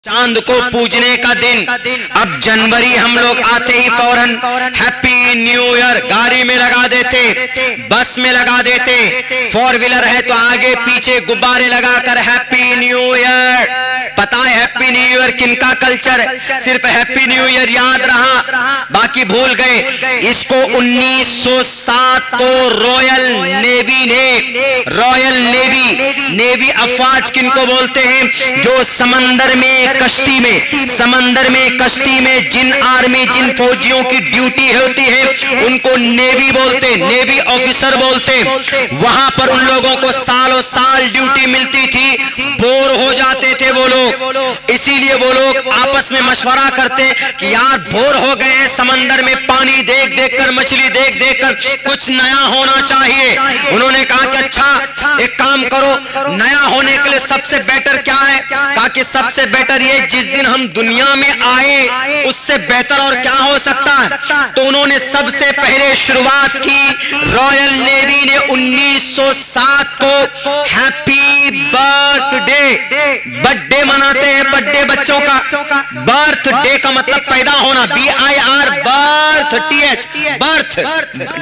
चांद को पूजने का दिन। अब जनवरी हम लोग आते ही फौरन हैप्पी न्यू ईयर गाड़ी में लगा देते, बस में लगा देते, फोर व्हीलर है तो आगे पीछे गुब्बारे लगाकर हैप्पी न्यू ईयर। पता है हैप्पी न्यू ईयर किनका कल्चर है? सिर्फ हैप्पी न्यू ईयर याद रहा, बाकी भूल गए। इसको 1907 को रॉयल नेवी नेवी अफवाज किनको बोलते हैं? जो समंदर में कश्ती में जिन आर्मी जिन फौजियों की ड्यूटी होती है उनको नेवी बोलते, नेवी ऑफिसर बोलते। वहां पर उन लोगों को सालों साल ड्यूटी मिलती थी, बोर हो जाते थे वो लोग। इसीलिए वो लोग आपस में मशवरा करते कि यार बोर हो गए हैं समंदर में, पानी देख देख कर, मछली देख देख कर, कुछ नया होना चाहिए। उन्होंने कहा कि अच्छा एक काम करो, नया होने के लिए सबसे बेटर क्या है? कहा कि सबसे बेटर ये जिस दिन हम दुनिया में आए उससे बेहतर और क्या हो सकता है। तो उन्होंने सबसे पहले शुरुआत की, रॉयल नेवी ने 1907 को हैप्पी बर्थडे मनाते हैं। बर्थडे बच्चों का, बर्थडे का मतलब पैदा होना, BIR birth, TH birth,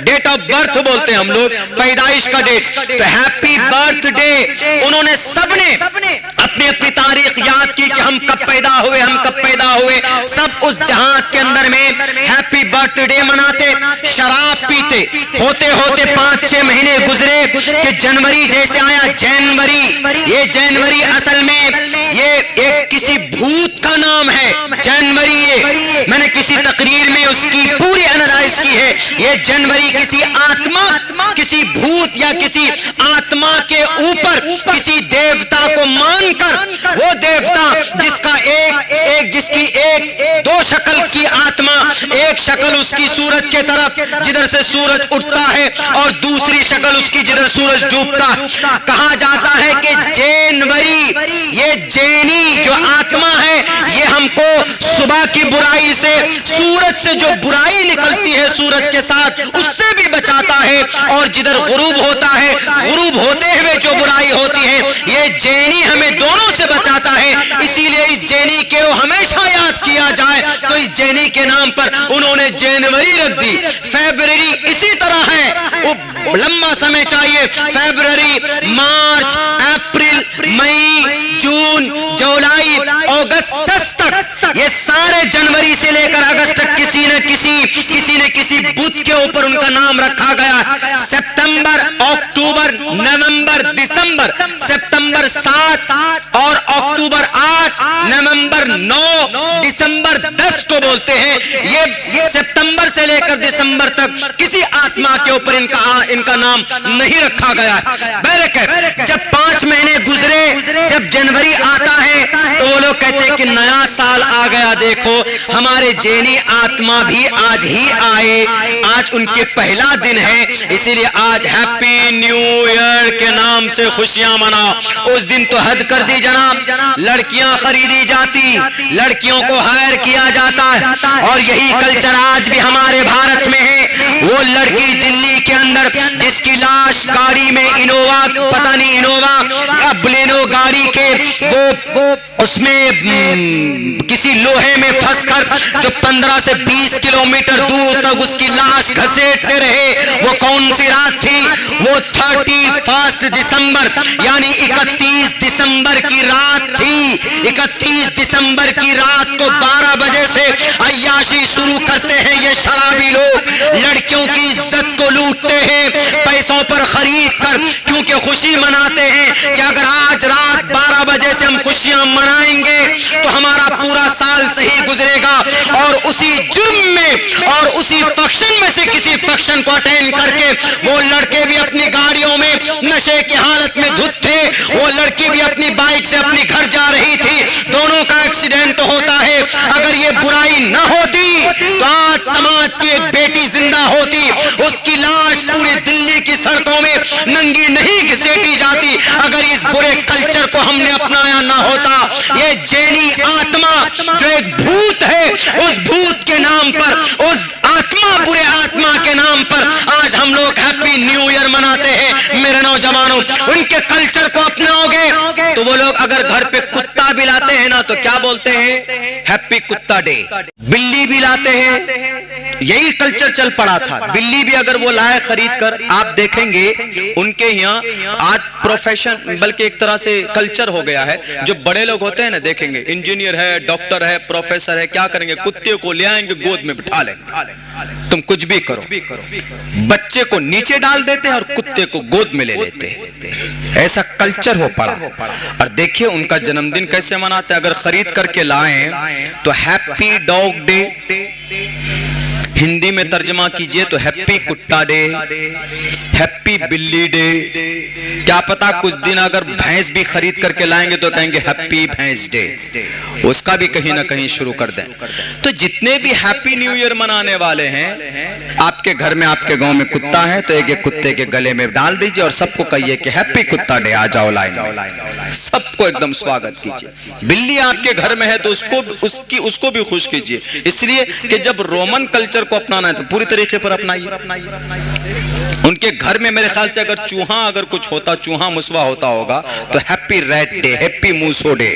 date of birth बोलते हैं हम लोग, पैदाइश का डेट। तो हैप्पी बर्थडे उन्होंने सबने अपनी अपनी तारीख याद की कि हम कब पैदा हुए। सब उस जहाज के अंदर में हैप्पी बर्थडे मनाते, शराब पीते। होते होते 5-6 महीने गुजरे कि जनवरी जैसे आया। ये जनवरी असल में ये एक किसी भूत का नाम है। जनवरी ये मैंने किसी तकरीर में उसकी पूरी एनालाइज की है। ये जनवरी किसी आत्मा, किसी भूत या किसी आत्मा के ऊपर किसी देवता को मानकर, वो देवता जिसकी एक दो शक्ल की आत्मा, एक शक्ल उसकी सूरज के तरफ जिधर से सूरज उठता है और दूसरी शक्ल उसकी जिधर सूरज डूबता। कहा जाता है कि जनवरी, ये जैनी जो आत्मा है, ये हमको सुबह की बुराई से, सूरज से जो बुराई निकलती है सूरज के साथ, उससे भी बचाता है। और जिधर गुरूब होता है, गुरूब होते हुए जो बुराई होती है, ये जैनी हमें दोनों से बचाता है। इसीलिए इस जैनी के हमेशा याद किया जाए, तो इस जैनी के नाम पर उन्होंने जनवरी रख दी। फरवरी इसी तरह है, वो लंबा समय चाहिए। फरवरी, मार्च, अप्रैल, मई, जून, जुलाई, अगस्त तक, ये सारे जनवरी से लेकर अगस्त तक किसी न किसी बुध के ऊपर उनका नाम रखा गया। सितंबर, अक्टूबर, नवंबर, दिसंबर, सितंबर 7 और अक्टूबर 8, नवंबर 9, दिसंबर 10 को बोलते हैं। ये सितंबर से लेकर दिसंबर तक किसी आत्मा के ऊपर इनका नाम नहीं रखा गया। बहरकैफ जब 5 महीने गुजरे, जब जनवरी आता है तो वो लोग कहते हैं कि नया साल आ गया। देखो हमारे जैनी आत्मा भी आज ही आए, आज उनके पहला दिन है, इसीलिए आज हैप्पी न्यू ईयर के नाम से खुशियां मनाओ। उस दिन तो हद कर दी जनाब, लड़कियां खरीदी जाती, लड़कियों को हायर किया जाता है। और यही कल्चर आज भी हमारे भारत में है। वो लड़की दिल्ली के अंदर जिसकी लाश गाड़ी में, इनोवा, पता नहीं इनोवा या बलेनो गाड़ी के, वो उसमें किसी लोहे में फंसकर जो 15 से 20 किलोमीटर दूर तक उसकी लाश घसीटते रहे। वो कौन सी रात थी? वो 31 दिसंबर यानी 31 दिसंबर की रात थी। 31 दिसंबर की रात को 12 बजे से अय्याशी शुरू करते हैं ये शराबी लोग। लड़कियों की इज्जत को लूटते हैं पैसों पर खरीद कर, क्योंकि खुशी मनाते हैं कि अगर आज रात 12 बजे से हम खुशियां मनाएंगे तो हमारा पूरा साल सही गुजरेगा। और उसी जुर्म में और उसी फंक्शन में से किसी फंक्शन को अटेंड करके वो लड़के भी अपनी गाड़ियों में नशे की हालत में धुत थे, वो लड़की भी अपनी बाइक से अपनी घर जा रही थी, दोनों का एक्सीडेंट होता है। अगर ये बुराई न होती तो आज समाज की एक बेटी जिंदा होती, उसकी लाश पूरी दिल्ली की सड़कों में नंगी नहीं घसीटी जाती अगर इस बुरे कल्चर को हमने अपनाया ना होता। ये जैनी आत्मा जो एक भूत है, उस भूत के नाम पर, उस आत्मा, बुरे आत्मा के नाम पर आज हम लोग हैप्पी न्यू ईयर मनाते हैं। मेरे नौजवानों, उनके कल्चर को अपनाओगे तो वो लोग अगर घर पे कुत्ता भी लाते हैं ना तो क्या बोलते हैं, हैप्पी कुत्ता डे। बिल्ली भी लाते हैं, यही कल्चर चल पड़ा था। बिल्ली भी अगर वो लाए खरीद कर, आप देखेंगे उनके यहाँ आज प्रोफेशन बल्कि एक तरह से कल्चर हो गया है। जो बड़े लोग होते हैं ना, देखेंगे इंजीनियर है, डॉक्टर है, प्रोफेसर है, क्या करेंगे, कुत्ते को ले आएंगे, गोद में बिठा लेंगे। तुम कुछ भी करो, बच्चे को नीचे डाल देते हैं और कुत्ते को गोद में ले लेते हैं। ऐसा कल्चर हो पड़ा। और देखिए उनका जन्मदिन कैसे मनाते हैं। अगर खरीद करके लाएं तो हैप्पी डॉग डे, हिंदी में तर्जमा कीजिए तो हैप्पी कुत्ता डे, हैप्पी बिल्ली डे। क्या पता कुछ दिन अगर भैंस भी खरीद करके लाएंगे तो कहेंगे हैप्पी भैंस डे, उसका भी कहीं ना कहीं शुरू कर दें। तो जितने भी हैप्पी न्यू ईयर मनाने वाले हैं, आपके घर में, आपके गांव में कुत्ता है तो एक कुत्ते के गले में डाल दीजिए और सबको कहिए कि हैप्पी कुत्ता डे, आ जाओ लाइन में। सबको एकदम स्वागत कीजिए। बिल्ली आपके घर में है तो उसको भी खुश कीजिए। इसलिए कि जब रोमन कल्चर को अपनाना है तो पूरी तरीके पर अपनाइए। उनके घर में मेरे ख्याल से अगर चूहा अगर कुछ होता, चूहा मुसवा होता होगा तो हैप्पी रैट डे, हैप्पी मूसो डे,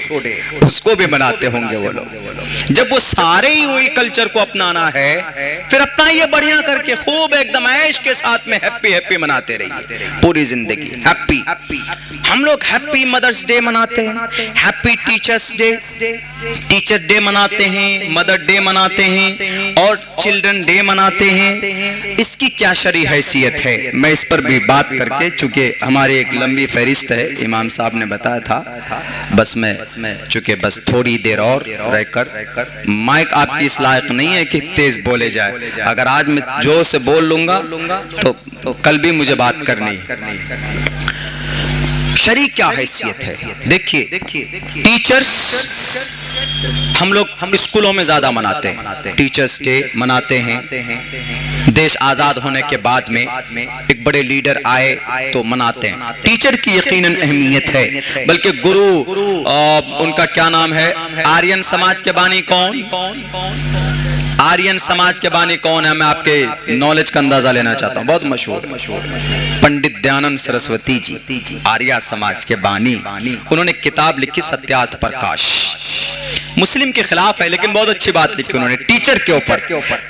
उसको भी मनाते होंगे वो लोग। जब वो सारे ही वही कल्चर को अपनाना है, फिर अपनाइए बढ़िया करके, खूब एकदम ऐश के साथ में हैप्पी हैप्पी मनाते रहिए पूरी जिंदगी। हैप्पी हम लोग हैप्पी मदर्स डे मनाते हैं, happy teachers day, teacher day मनाते हैं, मदर डे मनाते हैं और चिल्ड्रन डे मनाते हैं। इसकी क्या शरई हैसियत है, मैं इस पर भी बात करके, चूंकि हमारी एक लंबी फहरिस्त है, इमाम साहब ने बताया था, बस मैं चूंकि बस थोड़ी देर और रहकर, माइक आपकी इस लायक नहीं है कि तेज बोले जाए। अगर आज मैं जोर से बोल लूंगा तो कल भी मुझे बात करनी है। शरई क्या हैसियत है, देखिए टीचर्स हम लोग स्कूलों में ज्यादा मनाते हैं, टीचर्स डे मनाते हैं। देश आजाद होने के बाद में एक बड़े लीडर आए तो मनाते हैं। टीचर की यकीनन अहमियत है, बल्कि गुरु उनका क्या नाम है, आर्यन समाज के बानी कौन, आर्यन समाज के बानी कौन है, मैं आपके नॉलेज का अंदाजा लेना चाहता हूं, बहुत मशहूर पंडित दयानंद सरस्वती जी, आर्य समाज के बानी। उन्होंने किताब लिखी सत्यार्थ प्रकाश, मुस्लिम के खिलाफ है लेकिन बहुत अच्छी बात लिखी उन्होंने टीचर के ऊपर।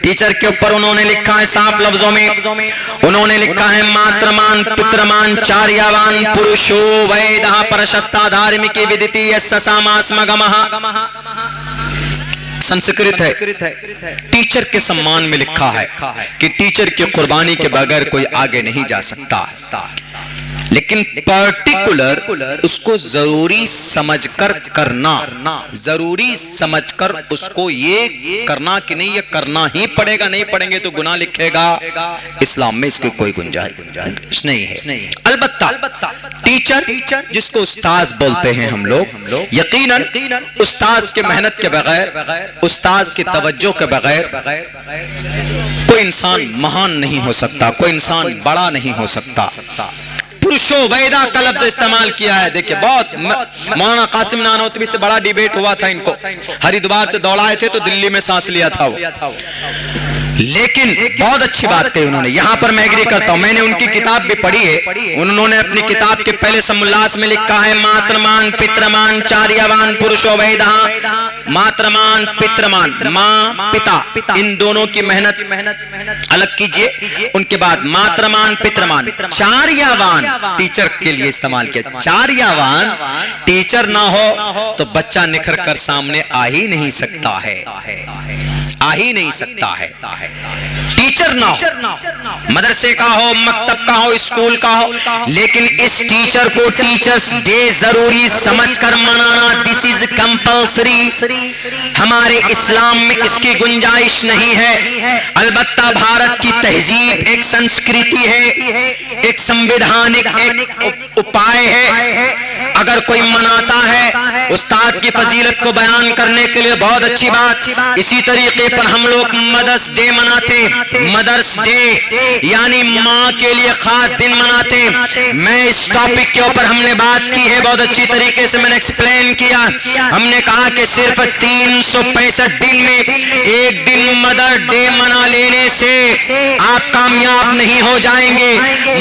टीचर के ऊपर उन्होंने लिखा है साफ लफ्जों में, उन्होंने लिखा है मात्रमान पितृमान चार्यवान पुरुषो वैदः प्रशस्ता धार्मिकी विदिति यस्ससामास्मगमः। संस्कृत है, टीचर के सम्मान में लिखा है कि टीचर की कुर्बानी के बगैर कोई आगे नहीं जा सकता, लेकिन पर्टिकुलर उसको जरूरी समझकर करना, जरूरी समझकर उसको ये करना कि नहीं, ये करना ही पड़ेगा, नहीं पढ़ेंगे तो गुनाह लिखेगा, इस्लाम में इसकी कोई गुंजाइश नहीं है। अलबत्ता टीचर जिसको उस्ताद बोलते हैं हम लोग, यकीनन उस्ताद के मेहनत के बगैर, उस्ताद की तवज्जो के बगैर कोई इंसान महान नहीं हो सकता, कोई इंसान बड़ा नहीं हो सकता। पुरुषो वैदा का लफ्ज इस्तेमाल किया है। देखिए बहुत मौलाना कासिम नानोतवी से बड़ा डिबेट हुआ था, इनको हरिद्वार से दौड़ाए थे तो दिल्ली में सांस लिया था वो, लेकिन बहुत अच्छी बात कही उन्होंने। यहां पर मैं एग्री करता हूं, मैंने उनकी किताब भी पढ़ी है। उन्होंने अपनी किताब के पहले समुल्लास में लिखा है मात्रमान पितृमान चार्यवान पुरुषो वैदः। मात्रमान पितृमान, माँ पिता, इन दोनों की मेहनत अलग कीजिए। उनके बाद मात्रमान पितृमान, चार्यवान टीचर के लिए इस्तेमाल किया। चार्यवान टीचर ना हो तो बच्चा निखर कर सामने आ ही नहीं सकता है, आ ही नहीं सकता है। टीचर ना हो, मदरसे का हो, मकतब का हो, स्कूल का हो, लेकिन इस टीचर को टीचर्स डे जरूरी समझकर मनाना, दिस इज कंपल्सरी। हमारे इस्लाम में इसकी गुंजाइश नहीं है। अलबत्ता भारत की तहजीब एक संस्कृति है, एक संवैधानिक एक उपाय है। अगर कोई मनाता है उस्ताद की फजीलत को बयान करने के लिए बहुत अच्छी बात। इसी तरीके पर हम लोग मदर्स डे मनाते, मदर्स डे यानी माँ के लिए खास दिन मनाते। मैं इस टॉपिक के ऊपर हमने बात की है, बहुत अच्छी तरीके से मैंने एक्सप्लेन किया। हमने कहा कि सिर्फ 365 दिन में एक दिन मदर डे मना लेने से आप कामयाब नहीं हो जाएंगे।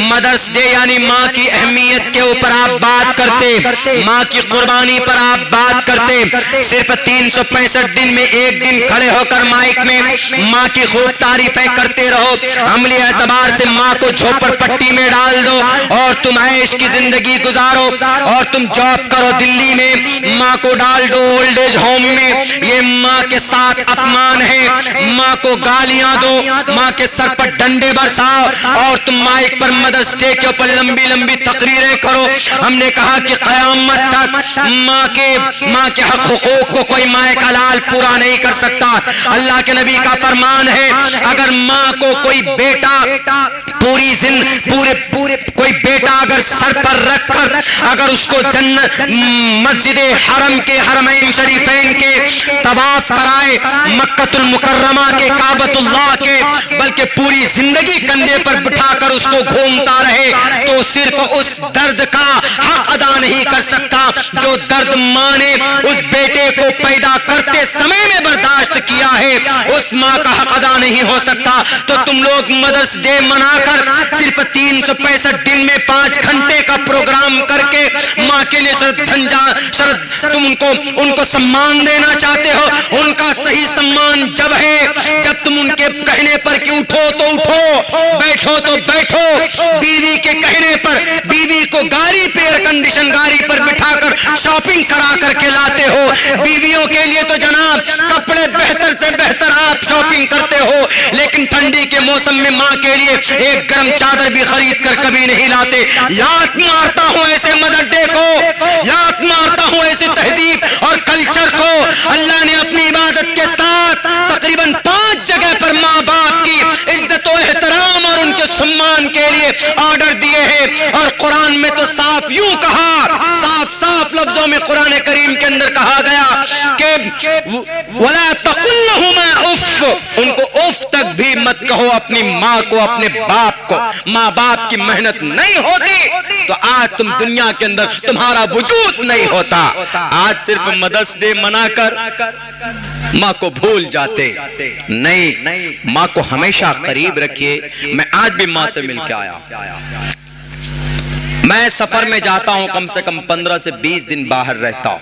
मदर्स डे यानी माँ की अहमियत के ऊपर आप बात करते माँ की कुर्बानी पर आप बात करते। सिर्फ 365 दिन में एक दिन खड़े होकर माइक में माँ की खूब तारीफें करते रहो। अमली एतबार से माँ को झोपड़पट्टी में डाल दो और तुम ऐश की जिंदगी गुजारो, और तुम जॉब करो दिल्ली में, माँ को डाल दो ओल्ड एज होम में। ये माँ के साथ अपमान है। माँ को गालियां दो, माँ के सर पर डंडे बरसाओ, और तुम माइक पर मदर्स डे के ऊपर लंबी लंबी तकरीरें करो। हमने कहा कि क़यामत तक माँ के हक हुकूक को कोई माए का लाल पूरा नहीं कर सकता। अल्लाह के नबी का फरमान है, अगर माँ को कोई बेटा कोई बेटा अगर सर पर रखकर अगर उसको मस्जिद हरम के हरमैन शरीफैन के तवाफ कराए, मक्कतुल मुकर्रमा के, काबतुल्लाह के, बल्कि पूरी जिंदगी कंधे पर बिठाकर उसको घूमता रहे, तो सिर्फ उस दर्द का हक अदा नहीं कर सकता जो दर्द माँ ने उस बेटे को पैदा करते समय में बर्दाश्त किया है, उस माँ का हक अदा नहीं हो सकता। तो तुम लोग मदर्स डे मनाकर सिर्फ 365 दिन में 5 घंटे का प्रोग्राम करके माँ के लिए तुम उनको सम्मान देना चाहते हो। उनका सही सम्मान जब है जब तुम उनके कहने पर कि उठो तो उठो, बैठो तो बैठो। बीवी के कहने पर बीवी को गाड़ी पे, एयर कंडीशन गाड़ी पर बिठाकर शॉपिंग करा करके लाते हो। बीवियों के लिए तो जनाब कपड़े बेहतर से बेहतर आप शॉपिंग करते हो, लेकिन ठंडी के मौसम में माँ के लिए एक गर्म चादर भी खरीद कर कभी नहीं लाते। लात मारता हूं ऐसे मदर डे को, लात मारता हूं ऐसे तहजीब और कल्चर को। अल्लाह ने अपनी इबादत के साथ तकरीबन 5 जगह पर माँ बाप की इज्जत और एहतराम और उनके सम्मान के लिए ऑर्डर दिए हैं, और कुरान में तो साफ यूं कहा, साफ लफ्जों में कुरान करीम के अंदर कहा गया कि वला तकुल्लहुमा उफ, उनको उफ तक भी मत कहो अपनी माँ को, अपने बाप को। माँ बाप की मेहनत नहीं होती तो आज तुम दुनिया के अंदर तुम्हारा वजूद नहीं होता। आज सिर्फ मदर्स डे मनाकर माँ को भूल जाते नहीं, माँ को हमेशा करीब रखिए। मैं आज भी माँ से मिलकर आया। मैं सफर में जाता हूं, कम से कम 15 से 20 दिन बाहर रहता हूं।